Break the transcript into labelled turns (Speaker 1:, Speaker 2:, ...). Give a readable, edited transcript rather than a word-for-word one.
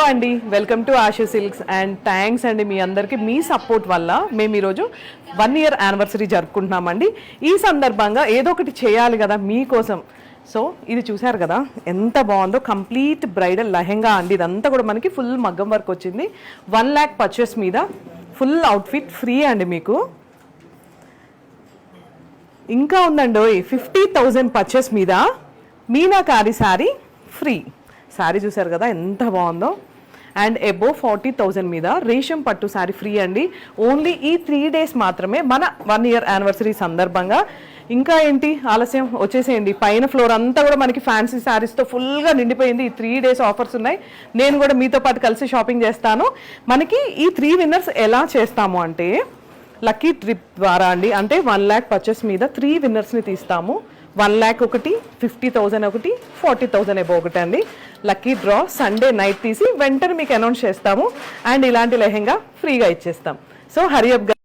Speaker 1: Hello అండి, welcome to Ashu silks and thanks అండి మీ అందరికీ మీ సపోర్ట్ వల్ల మేము ఈరోజు 1 year యానివర్సరీ జరుపుకుంటున్నామండి. ఈ సందర్భంగా ఏదో ఒకటి చేయాలి కదా మీకోసం. సో ఇది చూసారు కదా ఎంత బాగుందో, కంప్లీట్ బ్రైడల్ లెహెంగా అండి. ఇదంతా కూడా మనకి ఫుల్ మగ్గం వర్క్ వచ్చింది. 1 lakh పర్చేస్ మీద ఫుల్ అవుట్ఫిట్ ఫ్రీ అండి మీకు. ఇంకా ఉందండి 50,000 పర్చేస్ మీద మీనాకారి శారీ ఫ్రీ. శారీ చూసారు కదా ఎంత బాగుందో. అండ్ అబోవ్ 40,000 మీద రేషం పట్టు శారీ ఫ్రీ అండి. ఓన్లీ ఈ 3 days మాత్రమే మన 1 year యానివర్సరీ సందర్భంగా. ఇంకా ఏంటి ఆలస్యం, వచ్చేసేయండి. పైన ఫ్లోర్ అంతా కూడా మనకి ఫ్యాన్సీ శారీస్తో ఫుల్గా నిండిపోయింది. ఈ 3 days ఆఫర్స్ ఉన్నాయి. నేను కూడా మీతో పాటు కలిసి షాపింగ్ చేస్తాను. మనకి ఈ 3 winners ఎలా చేస్తాము అంటే లక్కీ ట్రిప్ ద్వారా అండి. అంటే 1 lakh పర్చేస్ మీద 3 winnersని తీస్తాము. 1 lakh ఒకటి, 50,000 ఒకటి, 40,000 అబోవ్ ఒకటి అండి. లక్కీ డ్రా సండే నైట్ తీసి వెంటనే మీకు అనౌన్స్ చేస్తాము. అండ్ ఇలాంటి లెహెంగా ఫ్రీగా ఇచ్చేస్తాం. So Hari up.